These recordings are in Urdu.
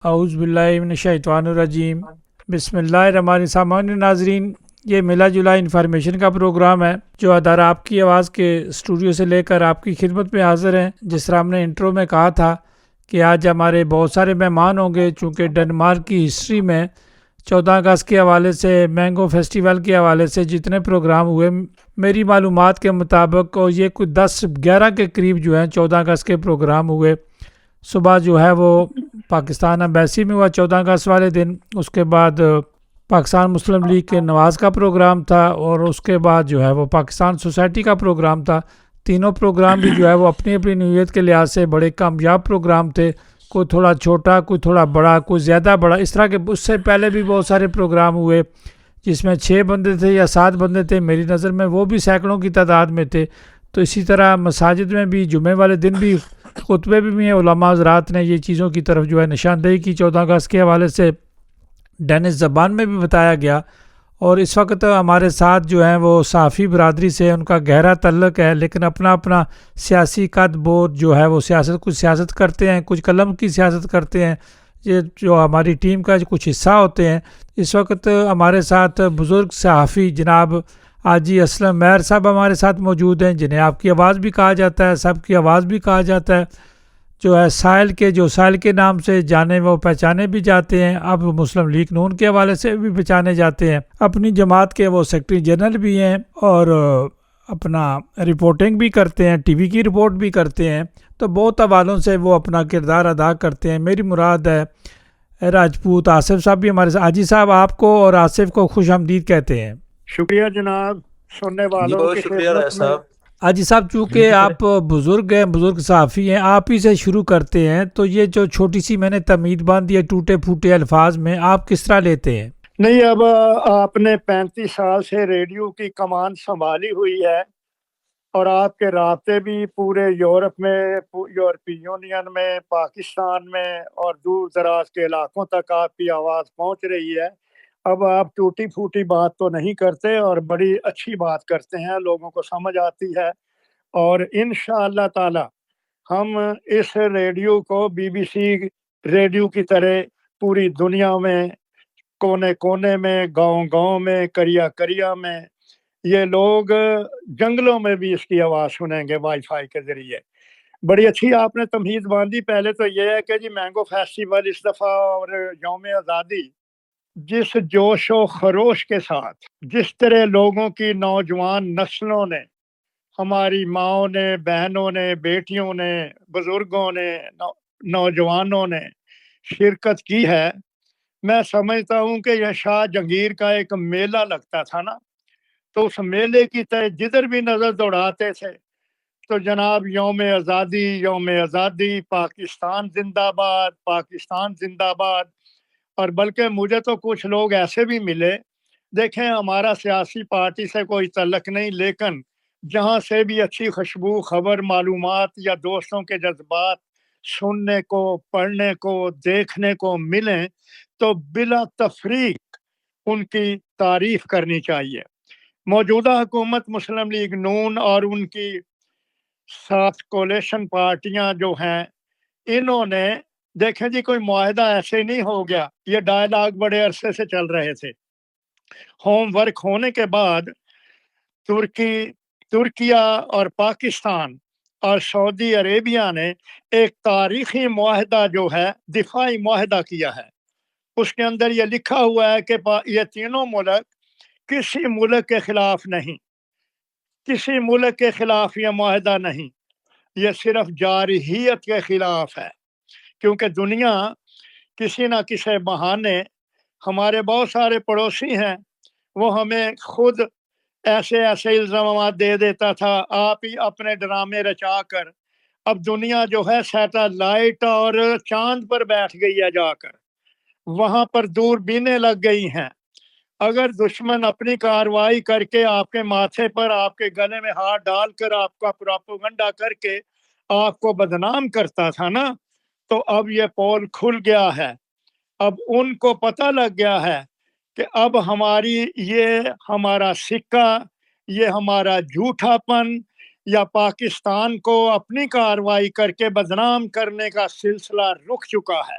اعوذ باللہ من الشیطان الرجیم بسم اللہ الرحمن الرحیم ناظرین، یہ ملا جلا انفارمیشن کا پروگرام ہے جو ادارہ آپ کی آواز کے اسٹوڈیو سے لے کر آپ کی خدمت میں حاضر ہیں۔ جس طرح ہم نے انٹرو میں کہا تھا کہ آج ہمارے بہت سارے مہمان ہوں گے، چونکہ ڈنمارک کی ہسٹری میں 14 اگست کے حوالے سے، مینگو فیسٹیول کے حوالے سے جتنے پروگرام ہوئے، میری معلومات کے مطابق اور یہ کچھ 10-11 کے قریب جو ہیں 14 اگست کے پروگرام ہوئے۔ صبح جو ہے وہ پاکستان امبیسی میں ہوا 14 اگست والے دن، اس کے بعد پاکستان مسلم لیگ کے نواز کا پروگرام تھا، اور اس کے بعد جو ہے وہ پاکستان سوسائٹی کا پروگرام تھا۔ تینوں پروگرام بھی جو ہے وہ اپنی اپنی نوعیت کے لحاظ سے بڑے کامیاب پروگرام تھے، کوئی تھوڑا چھوٹا، کوئی تھوڑا بڑا، کوئی زیادہ بڑا، اس طرح کے۔ اس سے پہلے بھی بہت سارے پروگرام ہوئے جس میں 6 بندے تھے یا 7 بندے تھے، میری نظر میں وہ بھی سینکڑوں کی تعداد میں تھے۔ تو اسی طرح مساجد میں بھی جمعے والے دن بھی خطبے بھی ہیں، علماء حضرات نے یہ چیزوں کی طرف جو ہے نشاندہی کی 14 اگست کے حوالے سے، ڈینش زبان میں بھی بتایا گیا۔ اور اس وقت ہمارے ساتھ جو ہیں وہ صحافی برادری سے ان کا گہرا تعلق ہے، لیکن اپنا اپنا سیاسی قد بوجھ جو ہے وہ کچھ سیاست کرتے ہیں، کچھ قلم کی سیاست کرتے ہیں، یہ جو ہماری ٹیم کا کچھ حصہ ہوتے ہیں۔ اس وقت ہمارے ساتھ بزرگ صحافی جناب حاجی اسلم مہر صاحب ہمارے ساتھ موجود ہیں، جنہیں آپ کی آواز بھی کہا جاتا ہے، سب کی آواز بھی کہا جاتا ہے، جو ہے سائل کے نام سے جانے وہ پہچانے بھی جاتے ہیں، اب مسلم لیگ نون کے حوالے سے بھی پہچانے جاتے ہیں۔ اپنی جماعت کے وہ سیکرٹری جنرل بھی ہیں، اور اپنا رپورٹنگ بھی کرتے ہیں، ٹی وی کی رپورٹ بھی کرتے ہیں، تو بہت حوالوں سے وہ اپنا کردار ادا کرتے ہیں۔ میری مراد ہے راجپوت آصف صاحب بھی ہمارے ساتھ۔ حاجی صاحب آپ کو اور آصف کو خوش آمدید کہتے ہیں۔ شکریہ جناب، سننے جی والوں بہت کی شکریہ خدمت راج میں۔ صاحب۔ حاجی صاحب، چونکہ آپ بزرگ ہیں، بزرگ صحافی ہیں، آپ ہی سے شروع کرتے ہیں، تو یہ جو چھوٹی سی میں نے تمہید باندھی ہے ٹوٹے پھوٹے الفاظ میں، آپ کس طرح لیتے ہیں؟ نہیں، اب آپ نے 35 سال سے ریڈیو کی کمان سنبھالی ہوئی ہے، اور آپ کے رابطے بھی پورے یورپ میں، یورپی یونین میں، پاکستان میں اور دور دراز کے علاقوں تک آپ کی آواز پہنچ رہی ہے۔ اب آپ ٹوٹی پھوٹی بات تو نہیں کرتے، اور بڑی اچھی بات کرتے ہیں، لوگوں کو سمجھ آتی ہے، اور انشاءاللہ تعالی ہم اس ریڈیو کو بی بی سی ریڈیو کی طرح پوری دنیا میں، کونے کونے میں، گاؤں گاؤں میں، کریا کریا میں، یہ لوگ جنگلوں میں بھی اس کی آواز سنیں گے وائی فائی کے ذریعے۔ بڑی اچھی آپ نے تمہید باندھی۔ پہلے تو یہ ہے کہ جی مینگو فیسٹیول اس دفعہ اور یوم آزادی جس جوش و خروش کے ساتھ، جس طرح لوگوں کی نوجوان نسلوں نے، ہماری ماؤں نے، بہنوں نے، بیٹیوں نے، بزرگوں نے، نوجوانوں نے شرکت کی ہے، میں سمجھتا ہوں کہ یہ شاہ جہانگیر کا ایک میلہ لگتا تھا نا، تو اس میلے کی طرح جدھر بھی نظر دوڑاتے تھے تو جناب یوم آزادی، یوم آزادی، پاکستان زندہ باد، پاکستان زندہ باد۔ اور بلکہ مجھے تو کچھ لوگ ایسے بھی ملے، دیکھیں ہمارا سیاسی پارٹی سے کوئی تعلق نہیں، لیکن جہاں سے بھی اچھی خوشبو خبر، معلومات یا دوستوں کے جذبات سننے کو، پڑھنے کو، دیکھنے کو ملیں تو بلا تفریق ان کی تعریف کرنی چاہیے۔ موجودہ حکومت مسلم لیگ نون اور ان کی ساتھ کولیشن پارٹیاں جو ہیں، انہوں نے دیکھیں جی کوئی معاہدہ ایسے نہیں ہو گیا، یہ ڈائلاگ بڑے عرصے سے چل رہے تھے۔ ہوم ورک ہونے کے بعد ترکیہ اور پاکستان اور سعودی عربیہ نے ایک تاریخی معاہدہ جو ہے، دفاعی معاہدہ کیا ہے۔ اس کے اندر یہ لکھا ہوا ہے کہ یہ تینوں ملک کسی ملک کے خلاف نہیں، کسی ملک کے خلاف یہ معاہدہ نہیں، یہ صرف جارحیت کے خلاف ہے، کیونکہ دنیا کسی نہ کسی بہانے، ہمارے بہت سارے پڑوسی ہیں، وہ ہمیں خود ایسے ایسے الزامات دے دیتا تھا، آپ ہی اپنے ڈرامے رچا کر اب دنیا جو ہے سیٹلائٹ اور چاند پر بیٹھ گئی ہے، جا کر وہاں پر دوربینیں لگ گئی ہیں۔ اگر دشمن اپنی کارروائی کر کے آپ کے ماتھے پر، آپ کے گلے میں ہاتھ ڈال کر، آپ کا پروپیگنڈا کر کے آپ کو بدنام کرتا تھا نا، تو اب یہ پول کھل گیا ہے۔ اب ان کو پتہ لگ گیا ہے کہ اب ہمارا سکہ، یہ ہمارا جھوٹا پن، یا پاکستان کو اپنی کارروائی کر کے بدنام کرنے کا سلسلہ رک چکا ہے۔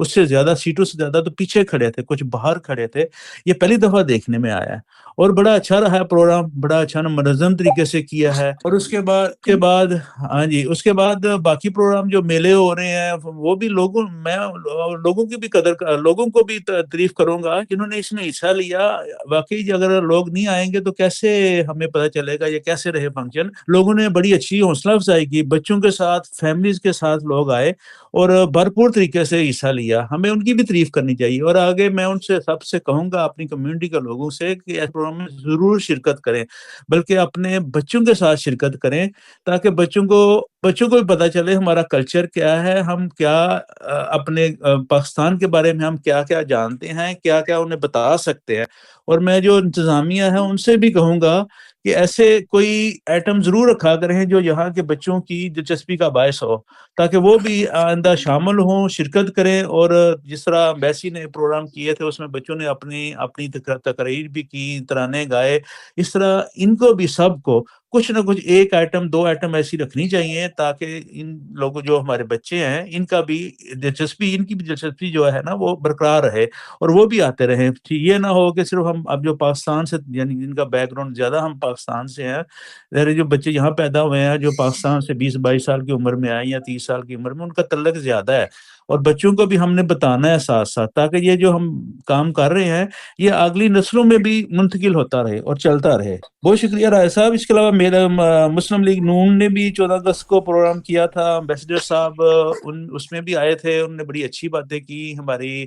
اس سے زیادہ سیٹوں سے زیادہ تو پیچھے کھڑے تھے, کچھ باہر کھڑے تھے. یہ پہلی دفعہ دیکھنے میں آیا ہے اور بڑا اچھا رہا ہے پروگرام, بڑا اچھا منظم طریقے سے کیا ہے. اور اس کے بعد ہاں جی, اس کے بعد باقی پروگرام جو میلے ہو رہے ہیں وہ بھی میں لوگوں کی بھی لوگوں کو بھی تعریف کروں گا جنہوں نے اس میں حصہ لیا. واقعی اگر لوگ نہیں آئیں گے تو کیسے ہمیں پتہ چلے گا یہ کیسے رہے فنکشن. لوگوں نے بڑی اچھی حوصلہ افزائی کی, بچوں کے ساتھ فیملیز کے ساتھ لوگ آئے اور بھرپور طریقے سے حصہ لیا. ہمیں ان کی بھی تعریف کرنی چاہیے. اور آگے میں ان سے سب سے کہوں گا, اپنی کمیونٹی کے لوگوں سے, کہ اس پروگرام میں ضرور شرکت کریں, بلکہ اپنے بچوں کے ساتھ شرکت کریں تاکہ بچوں کو بھی پتہ چلے ہمارا کلچر کیا ہے, ہم کیا اپنے پاکستان کے بارے میں ہم کیا کیا جانتے ہیں, کیا کیا انہیں بتا سکتے ہیں. اور میں جو انتظامیہ ہے ان سے بھی کہوں گا کہ ایسے کوئی آئٹم ضرور رکھا کریں جو یہاں کے بچوں کی دلچسپی کا باعث ہو, تاکہ وہ بھی آئندہ شامل ہوں, شرکت کریں. اور جس طرح بیسی نے پروگرام کیے تھے اس میں بچوں نے اپنی تقریر بھی کی, ترانے گائے, اس طرح ان کو بھی سب کو کچھ نہ کچھ ایک آئٹم 2 آئٹم ایسی رکھنی چاہیے تاکہ ان لوگوں جو ہمارے بچے ہیں ان کی بھی دلچسپی جو ہے نا وہ برقرار رہے اور وہ بھی آتے رہیں. یہ نہ ہو کہ صرف ہم اب جو پاکستان سے, یعنی جن کا بیک گراؤنڈ زیادہ ہم پاکستان سے ہیں, میرے جو بچے یہاں پیدا ہوئے ہیں جو پاکستان سے 20-22 سال کی عمر میں آئے یا 30 سال کی عمر میں, ان کا تعلق زیادہ ہے. اور بچوں کو بھی ہم نے بتانا ہے ساتھ ساتھ, تاکہ یہ جو ہم کام کر رہے ہیں یہ اگلی نسلوں میں بھی منتقل ہوتا رہے اور چلتا رہے. بہت شکریہ رائے صاحب. اس کے علاوہ میرا مسلم لیگ نون نے بھی 14 اگست کو پروگرام کیا تھا. امبیسڈر صاحب اس میں بھی آئے تھے, انہوں نے بڑی اچھی باتیں کی ہماری.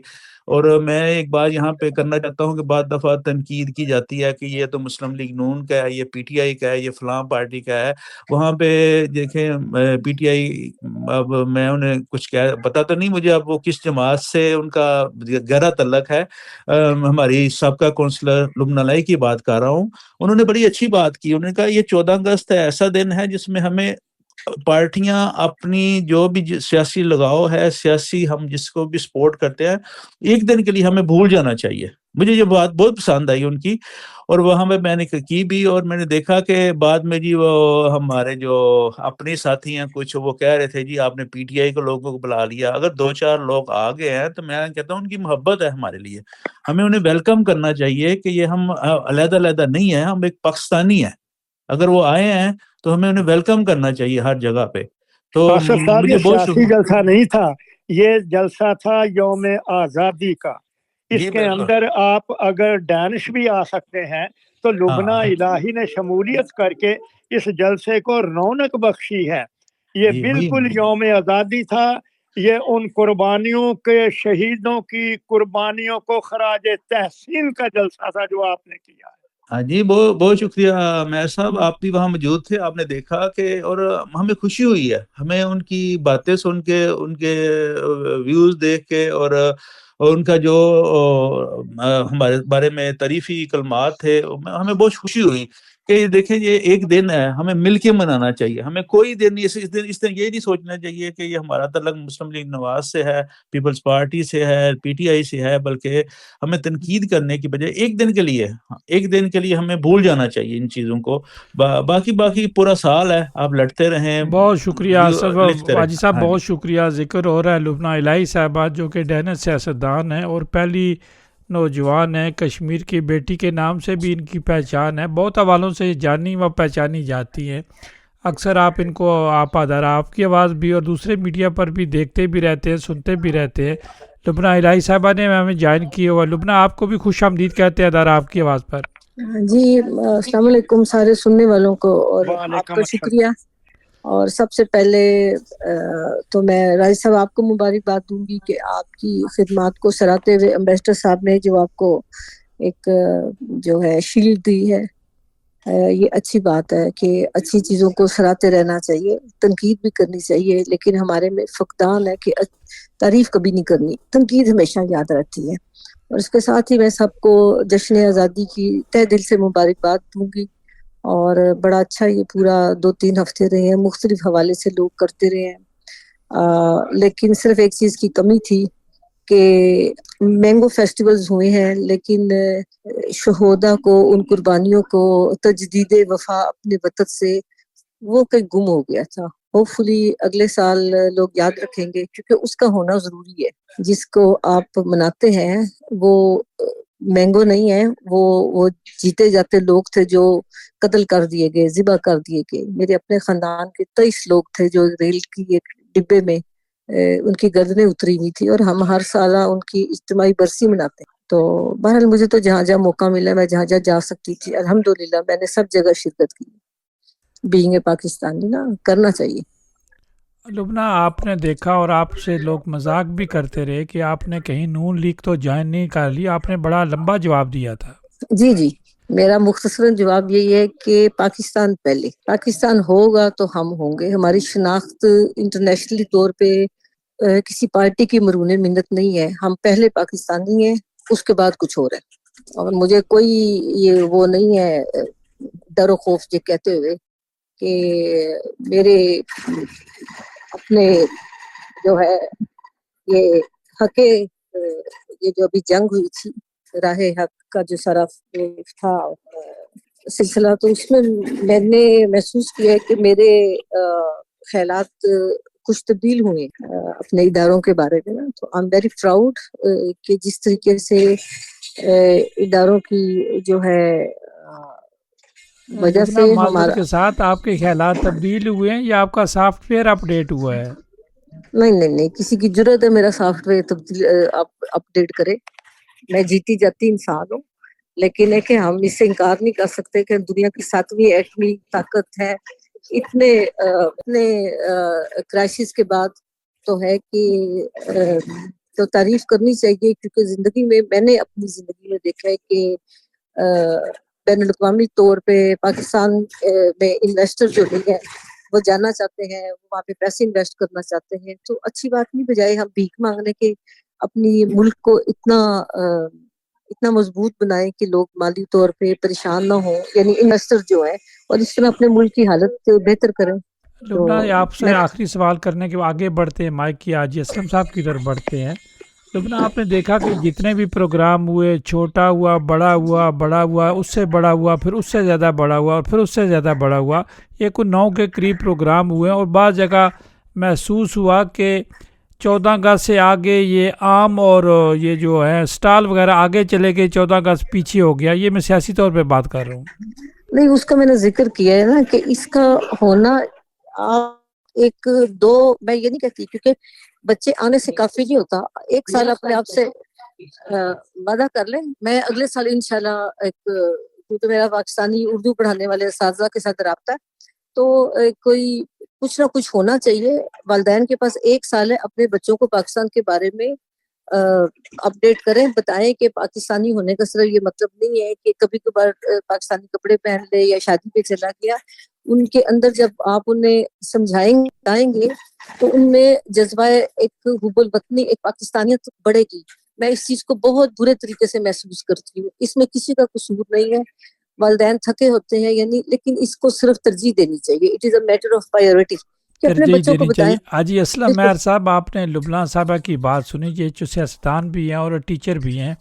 اور میں ایک بات یہاں پہ کرنا چاہتا ہوں کہ بعض دفعہ تنقید کی جاتی ہے کہ یہ تو مسلم لیگ نون کا ہے, یہ پی ٹی آئی کا ہے, یہ فلاں پارٹی کا ہے. وہاں پہ دیکھیں پی ٹی آئی, اب میں انہیں کچھ پتہ تو نہیں مجھے اب وہ کس جماعت سے ان کا گہرا تعلق ہے. ہماری سابقہ کونسلر لبنہ لائی کی بات کر رہا ہوں, انہوں نے بڑی اچھی بات کی. انہوں نے کہا یہ 14 اگست ایسا دن ہے جس میں ہمیں پارٹیاں اپنی جو بھی سیاسی لگاؤ ہے, سیاسی ہم جس کو بھی سپورٹ کرتے ہیں, ایک دن کے لیے ہمیں بھول جانا چاہیے. مجھے یہ بات بہت پسند آئی ان کی, اور وہاں پہ میں نے کی بھی. اور میں نے دیکھا کہ بعد میں جی وہ ہمارے جو اپنے ساتھی ہیں کچھ, وہ کہہ رہے تھے جی آپ نے پی ٹی آئی کو لوگوں کو بلا لیا. اگر 2-4 لوگ آ گئے ہیں تو میں کہتا ہوں ان کی محبت ہے ہمارے لیے, ہمیں انہیں ویلکم کرنا چاہیے کہ یہ ہم علیحدہ نہیں ہیں, ہم ایک پاکستانی ہیں. اگر وہ آئے ہیں تو ہمیں انہیں ویلکم کرنا چاہیے ہر جگہ پہ. تو آصف صاحب مجھے یہ بہت سیاسی جلسہ نہیں تھا, یہ جلسہ تھا یوم آزادی کا. اس جی کے بالکل, اندر آپ اگر ڈینش بھی آ سکتے ہیں تو لبنہ ہاں الہی نے شمولیت کر کے اس جلسے کو رونق بخشی ہے. یہ جی بالکل یوم آزادی تھا. یہ ان قربانیوں کے شہیدوں کی قربانیوں کو خراج تحسین کا جلسہ تھا جو آپ نے کیا ہے. ہاں جی, بہت شکریہ میر صاحب, آپ بھی وہاں موجود تھے, آپ نے دیکھا کہ, اور ہمیں خوشی ہوئی ہے, ہمیں ان کی باتیں سن کے, ان کے ویوز دیکھ کے, اور ان کا جو ہمارے بارے میں تعریفی کلمات تھے, ہمیں بہت خوشی ہوئی کہ دیکھیں یہ ایک دن ہے, ہمیں مل کے منانا چاہیے. ہمیں کوئی دن اس دن یہ نہیں سوچنا چاہیے کہ یہ ہمارا تعلق مسلم لیگ نواز سے ہے, پیپلز پارٹی سے ہے, پی ٹی آئی سے ہے, بلکہ ہمیں تنقید کرنے کی بجائے ایک دن کے لیے ہمیں بھول جانا چاہیے ان چیزوں کو. باقی پورا سال ہے, آپ لڑتے رہیں, بہت شکریہ آصف لکھتے رہیں. واجد صاحب, ہاں جی, بہت شکریہ. ذکر ہو رہا ہے لبنہ الہی صاحبہ جو کہ ڈینش سیاستدان ہیں اور پہلی نوجوان ہیں, کشمیر کی بیٹی کے نام سے بھی ان کی پہچان ہے, بہت حوالوں سے جانی و پہچانی جاتی ہیں. اکثر آپ ان کو آپ کی آواز بھی اور دوسرے میڈیا پر بھی دیکھتے بھی رہتے ہیں, سنتے بھی رہتے ہیں. لبنہ الہی صاحبہ نے ہمیں جوائن کیا ہوا. لبنہ آپ کو بھی خوش آمدید کہتے ہیں ادارہ آپ کی آواز پر. جی السلام علیکم سارے سننے والوں کو, اور آپ وعلیکم کا السلام. شکریہ. اور سب سے پہلے تو میں راجد صاحب آپ کو مبارکباد دوں گی کہ آپ کی خدمات کو سراہتے ہوئے امبیسڈر صاحب نے جو آپ کو ایک جو ہے شیلڈ دی ہے, یہ اچھی بات ہے کہ اچھی چیزوں کو سراہتے رہنا چاہیے, تنقید بھی کرنی چاہیے, لیکن ہمارے میں فقدان ہے کہ تعریف کبھی نہیں کرنی, تنقید ہمیشہ یاد رہتی ہے. اور اس کے ساتھ ہی میں سب کو جشن آزادی کی تہ دل سے مبارکباد دوں گی. اور بڑا اچھا یہ پورا 2-3 ہفتے رہے ہیں, مختلف حوالے سے لوگ کرتے رہے ہیں, لیکن صرف ایک چیز کی کمی تھی کہ مینگو فیسٹیولز ہوئے ہیں لیکن شہدا کو, ان قربانیوں کو, تجدید وفا اپنے وطن سے وہ کہیں گم ہو گیا تھا. ہوپ فلی اگلے سال لوگ یاد رکھیں گے، کیونکہ اس کا ہونا ضروری ہے. جس کو آپ مناتے ہیں وہ مینگو نہیں ہے، وہ جیتے جاتے لوگ تھے جو قتل کر دیے گئے، ذبح کر دیے گئے. میرے اپنے خاندان کے 23 لوگ تھے جو ریل کی ایک ڈبے میں ان کی گردنیں اتری ہوئی تھی، اور ہم ہر سالہ ان کی اجتماعی برسی مناتے ہیں. تو بہرحال مجھے تو جہاں جہاں موقع ملا میں جہاں جہاں جا سکتی تھی الحمدللہ میں نے سب جگہ شرکت کی. بینگ اے پاکستانی نا کرنا چاہیے. لبنہ، آپ نے دیکھا اور آپ سے لوگ مذاق بھی کرتے رہے کہ آپ نے کہیں نون لیگ تو جوائن نہیں کر لی، آپ نے بڑا لمبا جواب دیا تھا. جی میرا مختصراً جواب یہی ہے کہ پاکستان پہلے، پاکستان ہوگا تو ہم ہوں گے. ہماری شناخت انٹرنیشنلی طور پہ کسی پارٹی کی مرہون منت نہیں ہے. ہم پہلے پاکستانی ہیں، اس کے بعد کچھ اور ہے. اور مجھے کوئی یہ وہ نہیں ہے ڈر و خوف جو کہتے ہوئے کہ میرے اپنے جو ہے یہ حق یہ جو ابھی جنگ ہوئی تھی راہ حق کا جو سرف تھا سلسلہ، تو اس میں میں نے محسوس کیا کہ میرے خیالات کچھ تبدیل ہوئے اپنے اداروں کے بارے میں نا. تو آئی ایم ویری پراؤڈ کہ جس طریقے سے اداروں کی جو ہے وجہ لبنہ، سے معذرت ہمارا کے ساتھ، آپ کے خیالات تبدیل ہوئے ہیں یا آپ کا سافٹ ویئر اپڈیٹ ہوا ہے؟ نہیں کسی کی جرت ہے میرا سافٹ ویئر تبدیل اپڈیٹ کرے. میں جیتی جاتی انسان ہوں، لیکن ہے کہ ہم اس سے انکار نہیں کر سکتے کہ دنیا کی 7ویں ایٹمی طاقت ہے. اتنے کرائسس کے بعد تو ہے کہ تو تعریف کرنی چاہیے، کیونکہ زندگی میں نے اپنی زندگی میں دیکھا ہے کہ بین الاقوامی طور پہ پاکستان میں انویسٹر جو نہیں ہے وہ جانا چاہتے ہیں، وہاں پہ پیسے انویسٹ کرنا چاہتے ہیں. تو اچھی بات نہیں، بجائے ہم بھیک مانگنے کے اپنی ملک کو اتنا مضبوط بنائیں کہ لوگ مالی طور پہ پریشان نہ ہوں، یعنی انویسٹر جو ہے، اور اس طرح اپنے ملک کی حالت بہتر کریں. تو لبنہ، آپ سے میں آخری سوال کرنے کے آگے بڑھتے ہیں، مائک کی حاجی اسلم صاحب کی طرف بڑھتے ہیں. لبنہ، آپ نے دیکھا کہ جتنے بھی پروگرام ہوئے، چھوٹا ہوا، بڑا ہوا، اس سے بڑا ہوا، پھر اس سے زیادہ بڑا ہوا، اور پھر اس سے زیادہ بڑا ہوا، یہ کوئی 9 کے قریب پروگرام ہوئے، اور بعض جگہ محسوس ہوا کہ 14 اگست سے آگے یہ عام اور یہ جو ہے سٹال وغیرہ آگے چلے گئے، 14 اگست پیچھے ہو گیا. یہ میں سیاسی طور پہ بات کر رہا ہوں. نہیں، اس کا میں نے ذکر کیا ہے نا کہ اس کا ہونا ایک دو، میں یہ نہیں کہتی کیونکہ بچے آنے سے کافی نہیں ہوتا. ایک سال اپنے آپ سے وعدہ کر لیں. میں اگلے سال انشاءاللہ کیونکہ میرا پاکستانی اردو پڑھانے والے اساتذہ کے ساتھ رابطہ ہے، تو کوئی کچھ نہ کچھ ہونا چاہیے. والدین کے پاس ایک سال ہے، اپنے بچوں کو پاکستان کے بارے میں اپڈیٹ کریں، بتائیں کہ پاکستانی ہونے کا صرف یہ مطلب نہیں ہے کہ کبھی کبھار پاکستانی کپڑے پہن لے یا شادی پہ چلا گیا. ان کے اندر جب آپ انہیں سمجھائیں گے تو ان میں جذبہ ایک حب الوطنی، ایک پاکستانیت بڑھے گی. میں اس چیز کو بہت برے طریقے سے محسوس کرتی ہوں. اس میں کسی کا قصور نہیں ہے، والدین تھکے ہوتے ہیں یعنی، لیکن اس کو صرف ترجیح دینی چاہیے. It is a matter of priority کہ اپنے ترجیح بچوں کو دینی بتائیں. چاہیے. حاجی اسلم مہر صاحب، آپ نے لبنہ صاحبہ کی بات سنی، یہ جو سیاستدان بھی ہیں اور ٹیچر بھی ہیں،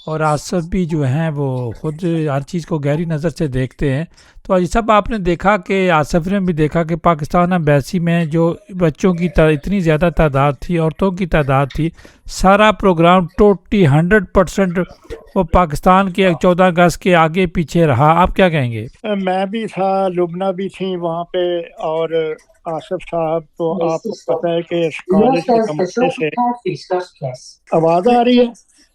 اور آصف بھی جو ہیں وہ خود ہر چیز کو گہری نظر سے دیکھتے ہیں. تو حاجی صاحب، آپ نے دیکھا کہ آصف نے بھی دیکھا کہ پاکستان ایمبیسی میں جو بچوں کی اتنی زیادہ تعداد تھی، عورتوں کی تعداد تھی، سارا پروگرام ٹوٹلی 100% وہ پاکستان کے 14 اگست کے آگے پیچھے رہا. آپ کیا کہیں گے؟ میں بھی تھا، لبنہ بھی تھی وہاں پہ، اور آصف صاحب تو آپ کو پتہ ہے کہ اس کالج کے کمرے سے آواز آ رہی ہے.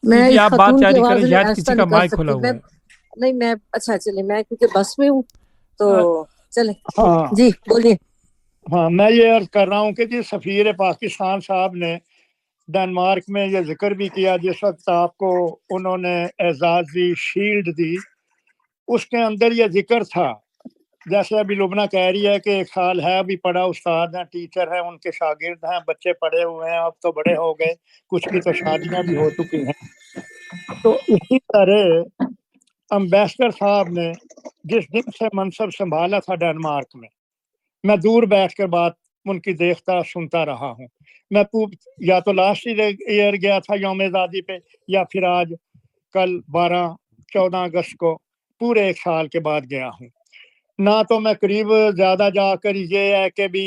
میں جی، اس آپ بات خاتون کی جاری آواز کریں، انہیں شاید آہستہ کسی کا نہیں کر مائک کھلا سکتی. ہوا ہے. نہیں میں اچھا چلے، میں کیونکہ بس میں ہوں تو چلیں. ہاں جی بولیے. ہاں، میں یہ عرض کر رہا ہوں کہ جی سفیر پاکستان صاحب نے ڈنمارک میں یہ ذکر بھی کیا، جس وقت آپ کو انہوں نے اعزاز دی، شیلڈ دی، اس کے اندر یہ ذکر تھا جیسے ابھی لبنہ کہہ رہی ہے کہ ایک سال ہے، ابھی پڑھا، استاد ہیں، ٹیچر ہیں، ان کے شاگرد ہیں، بچے پڑھے ہوئے ہیں، اب تو بڑے ہو گئے، کچھ کی تو شادیاں بھی ہو چکی ہیں. تو اسی طرح امبیسڈر صاحب نے جس دن سے منصب سنبھالا تھا ڈنمارک میں دور بیٹھ کر بات ان کی دیکھتا سنتا رہا ہوں. میں یا تو لاسٹ ایئر گیا تھا یوم آزادی پہ، یا پھر آج کل 14 اگست کو پورے ایک سال کے بعد گیا ہوں. نہ تو میں قریب زیادہ جا کر یہ ہے کہ بھی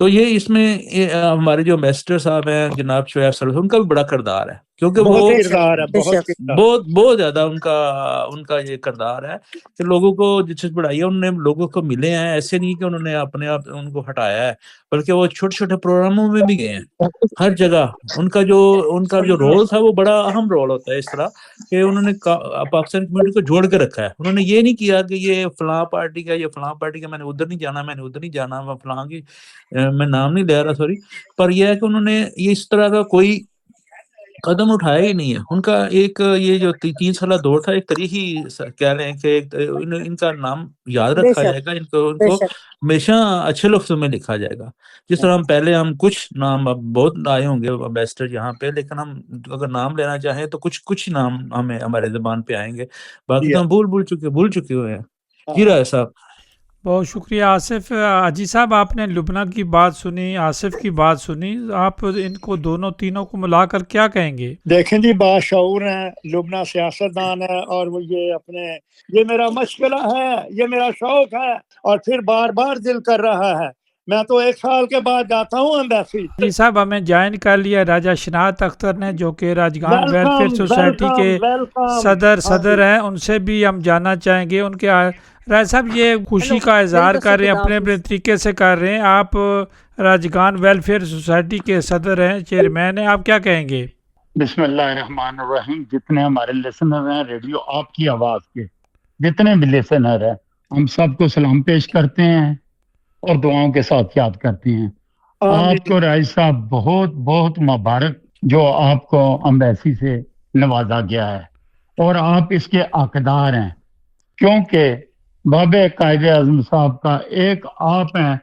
تو یہ اس میں ہمارے جو ایمبیسڈر صاحب ہیں جناب شعیب صاحب، ان کا بھی بڑا کردار ہے، کیونکہ بہت وہ کردار ہے، بہت کردار، بہت زیادہ ان کا یہ کردار ہے کہ لوگوں کو جس پڑھائی ہے انہوں نے لوگوں کو ملے ہیں، ایسے نہیں کہ انہوں نے اپنے آپ ان کو ہٹایا ہے، بلکہ وہ چھوٹے چھوٹے پروگراموں میں بھی گئے ہیں ہر جگہ۔ ان کا جو رول تھا وہ بڑا اہم رول ہوتا ہے، اس طرح کہ انہوں نے پاکستان کمیونٹی کو جوڑ کے رکھا ہے۔ انہوں نے یہ نہیں کیا کہ یہ فلاں پارٹی کا، یہ فلاں پارٹی کا، میں نے ادھر نہیں جانا، میں نے ادھر نہیں جانا، میں فلاں کی میں نام نہیں لے رہا، سوری، پر یہ ہے کہ انہوں نے یہ اس طرح کا کوئی قدم اٹھایا ہی نہیں ہے۔ ان کا ایک یہ جو 3 سالہ دور تھا، ایک تاریخی کہہ رہے ہیں کہ ان کا نام یاد بے رکھا شک جائے گا، ان کو بے شک ہمیشہ اچھے لفظوں میں لکھا جائے گا۔ جس طرح ہم کچھ نام، اب بہت آئے ہوں گے امبیسڈر یہاں پہ، لیکن ہم اگر نام لینا چاہیں تو کچھ نام ہمارے زبان پہ آئیں گے، باقی تو ہم بھول چکے ہوئے ہیں۔ جی رائے صاحب۔ بہت شکریہ آصف حاجی صاحب، آپ نے لبنہ کی بات سنی، آصف کی بات سنی، آپ ان کو تینوں کو ملا کر کیا کہیں گے؟ دیکھیں جی، باشعور ہیں، لبنہ سیاستدان ہے، اور وہ یہ میرا مشغلہ ہے، یہ میرا شوق ہے، اور پھر بار بار دل کر رہا ہے، میں تو 1 سال کے بعد جاتا ہوں ایمبیسی۔ جی صاحب، ہمیں جوائن کر لیا راجہ شناعت اختر نے، جو کہ راجگان ویلفیئر ویلکم سوسائٹی کے ویلکم۔ صدر ہیں، ان سے بھی ہم جاننا چاہیں گے ان کے رائے صاحب یہ خوشی کا اظہار کر رہے ہیں، اپنے اپنے طریقے سے کر رہے ہیں، آپ راجگان ویلفیئر سوسائٹی کے صدر ہیں، چیئرمین ہیں، آپ کیا کہیں گے؟ بسم اللہ الرحمن الرحیم۔ جتنے ہمارے لسنر ہیں ریڈیو آپ کی آواز کے، جتنے بھی لسنر ہیں، ہم سب کو سلام پیش کرتے ہیں اور دعاؤں کے ساتھ یاد کرتے ہیں۔ آپ کو رائس صاحب بہت بہت مبارک، جو آپ کو امبیسی سے نوازا گیا ہے، اور آپ اس کے حقدار ہیں، کیونکہ بابے قائد اعظم صاحب کا ایک آپ ہیں،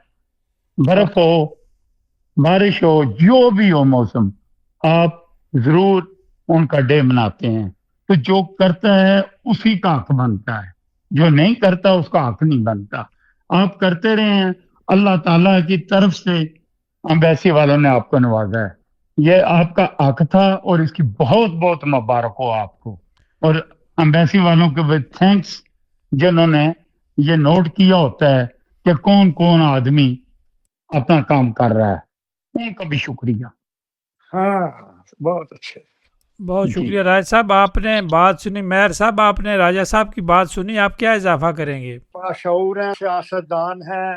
برف ہو، بارش ہو، جو بھی ہو موسم، آپ ضرور ان کا ڈے مناتے ہیں۔ تو جو کرتا ہے اسی کا حق بنتا ہے، جو نہیں کرتا اس کا حق نہیں بنتا۔ آپ کرتے رہے ہیں، اللہ تعالیٰ کی طرف سے امبیسی والوں نے آپ کو نوازا ہے، یہ آپ کا حق تھا، اور اس کی بہت بہت مبارک ہو آپ کو، اور امبیسی والوں کے بھی تھینکس، جنہوں نے یہ نوٹ کیا ہوتا ہے کہ کون کون آدمی اپنا کام کر رہا ہے، ان کا بھی شکریہ۔ ہاں، بہت اچھے۔ بہت شکریہ راج صاحب، آپ نے بات سنی۔ مہر صاحب، آپ نے راجہ صاحب کی بات سنی، آپ کیا اضافہ کریں گے؟ باشعور ہیں، سیاستدان ہیں،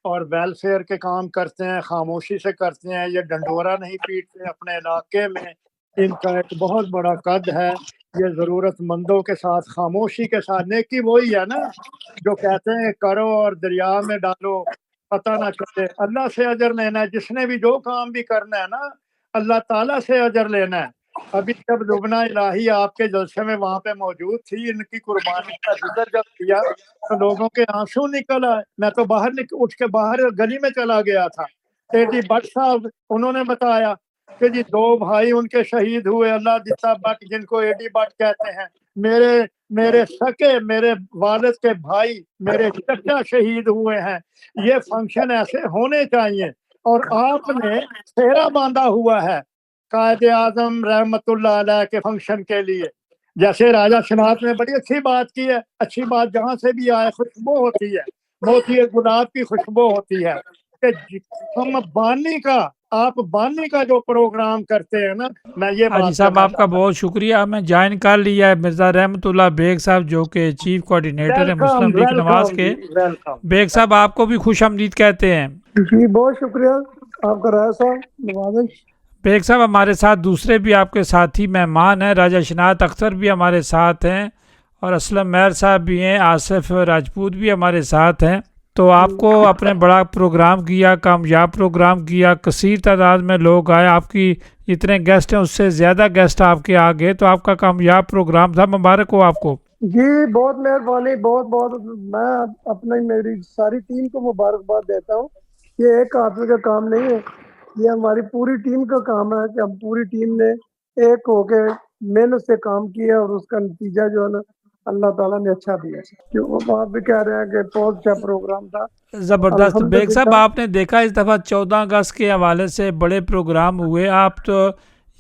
اور ویلفیئر کے کام کرتے ہیں، خاموشی سے کرتے ہیں، یہ ڈنڈورا نہیں پیٹتے اپنے علاقے میں، ان کا ایک بہت بڑا قد ہے، یہ ضرورت مندوں کے ساتھ خاموشی کے ساتھ، نیکی وہی ہے نا جو کہتے ہیں کرو اور دریا میں ڈالو پتہ نہ چلے، اللہ سے اجر لینا ہے، جس نے بھی جو کام بھی کرنا ہے نا اللہ تعالیٰ سے اجر لینا ہے۔ ابھی جب لبنہ الہی آپ کے جلسے میں وہاں پہ موجود تھی، ان کی قربانی کا ذکر جب کیا تو لوگوں کے آنسو نکل آئے، میں تو اٹھ کے باہر گلی میں چلا گیا تھا۔ ایڈی بٹ صاحب انہوں نے بتایا کہ جی 2 بھائی ان کے شہید ہوئے، اللہ دتا بٹ، جن کو ایڈی بٹ کہتے ہیں، میرے سکے، میرے والد کے بھائی، میرے چچا شہید ہوئے ہیں، یہ فنکشن ایسے ہونے چاہیے، اور آپ نے سہرا باندھا ہوا ہے قائد اعظم رحمت اللہ علیہ کے فنکشن کے لیے۔ جیسے راجہ شناعت نے بڑی اچھی بات کی ہے، اچھی بات جہاں سے بھی آئے خوشبو ہوتی ہے، موتی گلاب کی خوشبو ہوتی ہے، کہ ہم آپ بانی کا جو پروگرام کرتے ہیں نا، میں یہ حاجی بات صاحب آپ کا بہت شکریہ، ہمیں جوائن کر لیا ہے مرزا رحمت اللہ بیگ صاحب، جو کہ چیف کوارڈینیٹر ہیں مسلم لیگ نواز کے۔ بیگ صاحب آپ کو بھی خوش آمدید کہتے ہیں۔ جی بہت شکریہ آپ کا رائے صاحب، نوازش۔ بیگ صاحب ہمارے ساتھ دوسرے بھی آپ کے ساتھی مہمان ہیں، راجہ شناعت اختر بھی ہمارے ساتھ ہیں، اور اسلم مہر صاحب بھی ہیں، آصف راجپوت بھی ہمارے ساتھ ہیں۔ تو آپ کو اپنے بڑا پروگرام کیا، کامیاب پروگرام کیا، کثیر تعداد میں لوگ آئے، آپ کی جتنے گیسٹ ہیں اس سے زیادہ گیسٹ آپ کے آ گئے، تو آپ کا کامیاب پروگرام تھا، مبارک ہو آپ کو۔ جی بہت مہربانی، بہت میں میری ساری ٹیم کو مبارکباد دیتا ہوں۔ یہ ایک آدمی کا کام نہیں ہے، یہ ہماری پوری ٹیم کا کام ہے کہ ہم پوری ٹیم نے ایک ہو کے محنت سے کام کیا، اور اس کا نتیجہ جو ہے نا اللہ تعالیٰ نے اچھا دیا۔ آپ بھی کہہ رہے ہیں کہ بہت اچھا پروگرام تھا، زبردست۔ بیگ صاحب آپ نے دیکھا اس دفعہ 14 اگست کے حوالے سے بڑے پروگرام ہوئے، آپ تو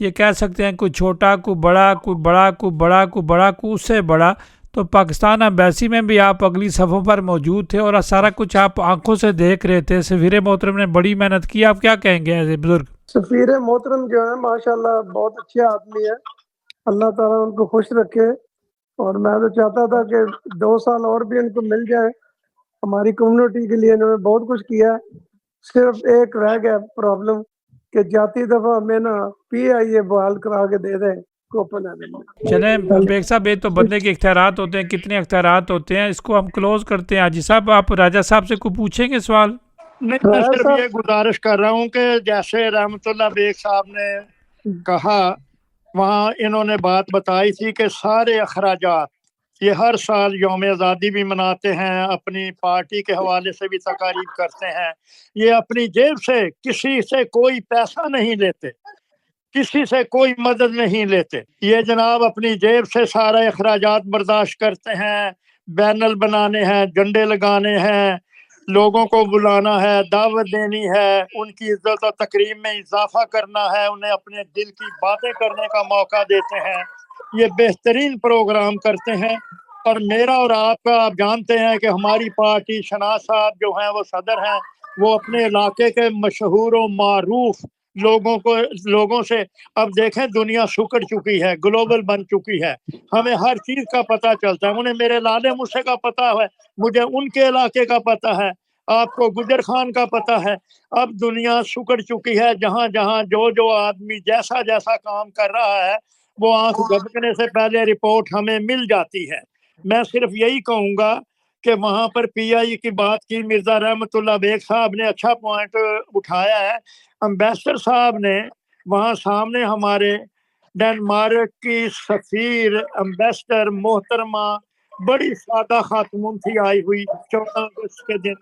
یہ کہہ سکتے ہیں کوئی چھوٹا، کوئی بڑا، کوئی بڑا، کوئی بڑا، کوئی بڑا، کوئی اس سے بڑا، تو پاکستان ایمبیسی میں بھی آپ اگلی صفوں پر موجود تھے اور سارا کچھ آپ آنکھوں سے دیکھ رہے تھے. سفیر محترم نے بڑی محنت کی, آپ کیا کہیں گے ایز اے بزرگ؟ سفیر محترم جو ہے ماشاءاللہ بہت اچھے آدمی ہے, اللہ تعالیٰ ان کو خوش رکھے. اور میں تو چاہتا تھا کہ 2 سال اور بھی ان کو مل جائے. ہماری کمیونٹی کے لیے انہوں نے بہت کچھ کیا ہے. صرف ایک رہ گیا پرابلم کہ جاتی دفعہ ہمیں نا پی آئی اے بحال کرا کے دے دیں کوپن ایونٹ میں. چلیں بیگ صاحب, یہ تو بندے کے اختیارات ہوتے ہیں, کتنے اختیارات ہوتے ہیں, اس کو ہم کلوز کرتے ہیں. حاجی صاحب, آپ راجہ صاحب سے کوئی پوچھیں گے سوال؟ نہیں, میں صرف یہ گزارش کر رہا ہوں کہ جیسے رحمت اللہ بیگ صاحب نے کہا, وہاں انہوں نے بات بتائی تھی کہ سارے اخراجات یہ ہر سال یوم آزادی بھی مناتے ہیں, اپنی پارٹی کے حوالے سے بھی تقاریب کرتے ہیں, یہ اپنی جیب سے کسی سے کوئی پیسہ نہیں لیتے, کسی سے کوئی مدد نہیں لیتے. یہ جناب اپنی جیب سے سارے اخراجات برداشت کرتے ہیں. بینر بنانے ہیں, جھنڈے لگانے ہیں, لوگوں کو بلانا ہے, دعوت دینی ہے, ان کی عزت و تکریم میں اضافہ کرنا ہے, انہیں اپنے دل کی باتیں کرنے کا موقع دیتے ہیں. یہ بہترین پروگرام کرتے ہیں. اور میرا اور آپ کا, آپ جانتے ہیں کہ ہماری پارٹی شناز صاحب جو ہیں وہ صدر ہیں, وہ اپنے علاقے کے مشہور و معروف لوگوں سے, اب دیکھیں دنیا سکڑ چکی ہے, گلوبل بن چکی ہے, ہمیں ہر چیز کا پتہ چلتا ہے. انہیں میرے لالے مسے کا پتہ ہے, مجھے ان کے علاقے کا پتہ ہے, آپ کو گجر خان کا پتہ ہے. اب دنیا سکڑ چکی ہے, جہاں جہاں جو آدمی جیسا جیسا کام کر رہا ہے وہ آنکھ جھپکنے سے پہلے رپورٹ ہمیں مل جاتی ہے. میں صرف یہی کہوں گا کہ وہاں پر پی آئی کی بات کی, مرزا رحمت اللہ بیگ صاحب نے اچھا پوائنٹ اٹھایا ہے. امبیسڈر صاحب نے وہاں سامنے ہمارے ڈنمارک کی سفیر امبیسڈر محترمہ, بڑی سادہ خاتون تھی, آئی ہوئی 14 اگست کے دن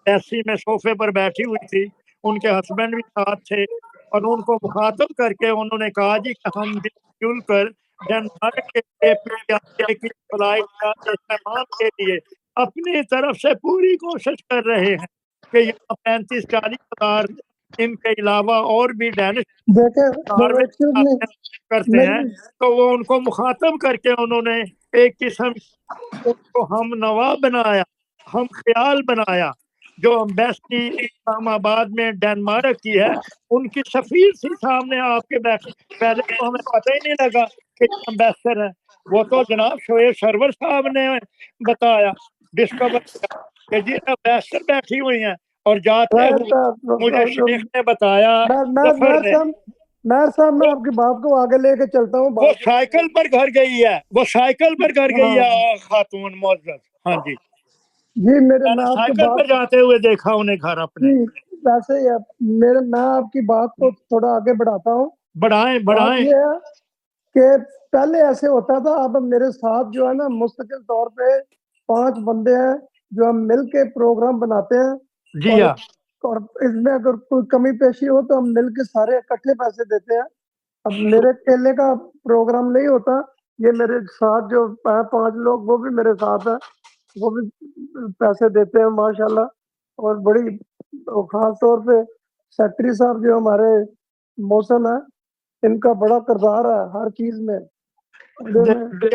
ایسی میں صوفے پر بیٹھی ہوئی تھی, ان کے ہسبینڈ بھی ساتھ تھے, اور ان کو مخاطب کر کے انہوں نے کہا جی کہ ہم مل جل کر ڈنمارک کے لیے کی فلائٹ کا استعمال کے لیے اپنی طرف سے پوری کوشش کر رہے ہیں کہ یہاں 35-40 ہزار ان کے علاوہ اور بھی ڈینش کرتے ہیں. تو وہ ان کو مخاطب کر کے انہوں نے ایک قسم کو ہم نوا بنایا, ہم خیال بنایا. جو امبیسی اسلام آباد میں ڈنمارک کی ہے, ان کی سفیر سی سامنے آپ کے بیٹھے, پہلے تو ہمیں پتہ ہی نہیں لگا کہ امبیسڈر ہے. وہ تو جناب شعیب سرور صاحب نے بتایا, ڈسکور کہ جی امبیسڈر بیٹھی ہوئی ہیں, اور جاتے ہوئے مجھے شیخ نے بتایا میر صاحب میں آپ کی بات کو آگے لے کے چلتا ہوں. وہ سائیکل پر گھر گئی ہے, وہ سائیکل پر گھر گئی ہے خاتون معزز. ہاں جی جی, میں نے سائیکل پر جاتے ہوئے دیکھا انہیں گھر اپنے. ویسے میں آپ کی بات کو تھوڑا آگے بڑھاتا ہوں. بڑھائیں. یہ ہے کہ پہلے ایسے ہوتا تھا, اب میرے ساتھ جو ہے نا مستقل طور پہ 5 بندے ہیں جو ہم مل کے پروگرام بناتے ہیں. جی ہاں, اور اس میں اگر کوئی کمی پیشی ہو تو ہم مل کے سارے اکٹھے پیسے دیتے ہیں. اب میرے اکیلے کا پروگرام نہیں ہوتا, یہ میرے ساتھ جو 5 لوگ وہ بھی میرے ساتھ ہیں, وہ بھی پیسے دیتے ہیں ماشاءاللہ. اور بڑی خاص طور پہ سیکٹری صاحب جو ہمارے محسن ہیں, ان کا بڑا کردار ہے ہر چیز میں.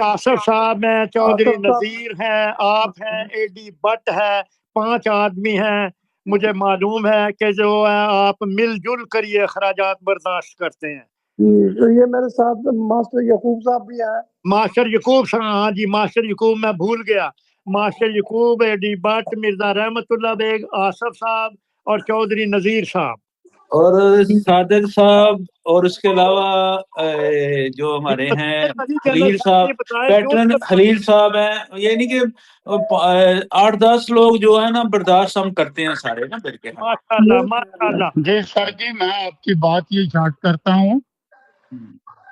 آصف صاحب ہیں, چودھری نذیر ہیں, آپ ہیں, اے ڈی بٹ ہے, 5 آدمی ہیں. مجھے معلوم ہے کہ جو ہے آپ مل جل کر یہ اخراجات برداشت کرتے ہیں. یہ میرے ساتھ ماسٹر یعقوب صاحب بھی ہیں. ماسٹر یعقوب صاحب, ہاں جی ماسٹر یعقوب, میں بھول گیا. Master Yaqoob, A D Butt, Mirza Rehmat Ullah bag, Asif صاحب اور چودھری نذیر صاحب اور صادق صاحب, اور اس کے علاوہ جو ہمارے ہیں خلیل صاحب, پیٹرن خلیل صاحب ہیں. یعنی کہ 8-10 لوگ جو ہے نا برداشت ہم کرتے ہیں سارے نا مل کے. ماشاءاللہ. جی سر جی, میں آپ کی بات یہ اسٹارٹ کرتا ہوں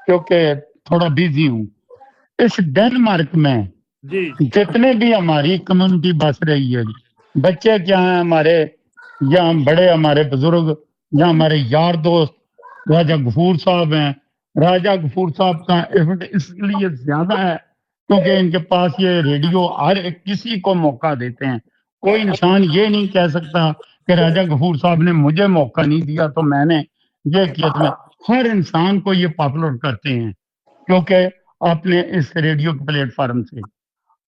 کیونکہ تھوڑا بیزی ہوں. اس ڈنمارک میں جی جتنے بھی ہماری کمیونٹی بس رہی ہے, بچے کیا ہیں ہمارے, یا بڑے ہمارے بزرگ, یا ہمارے یار دوست راجہ غفور صاحب ہیں. راجہ غفور صاحب کا ایفرٹ اس لیے زیادہ ہے کیونکہ ان کے پاس یہ ریڈیو ہر کسی کو موقع دیتے ہیں. کوئی انسان یہ نہیں کہہ سکتا کہ راجہ غفور صاحب نے مجھے موقع نہیں دیا تو میں نے یہ کیا. ہر انسان کو یہ پاپولر کرتے ہیں کیونکہ آپ نے اس ریڈیو کے پلیٹ فارم سے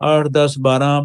8, 10, 12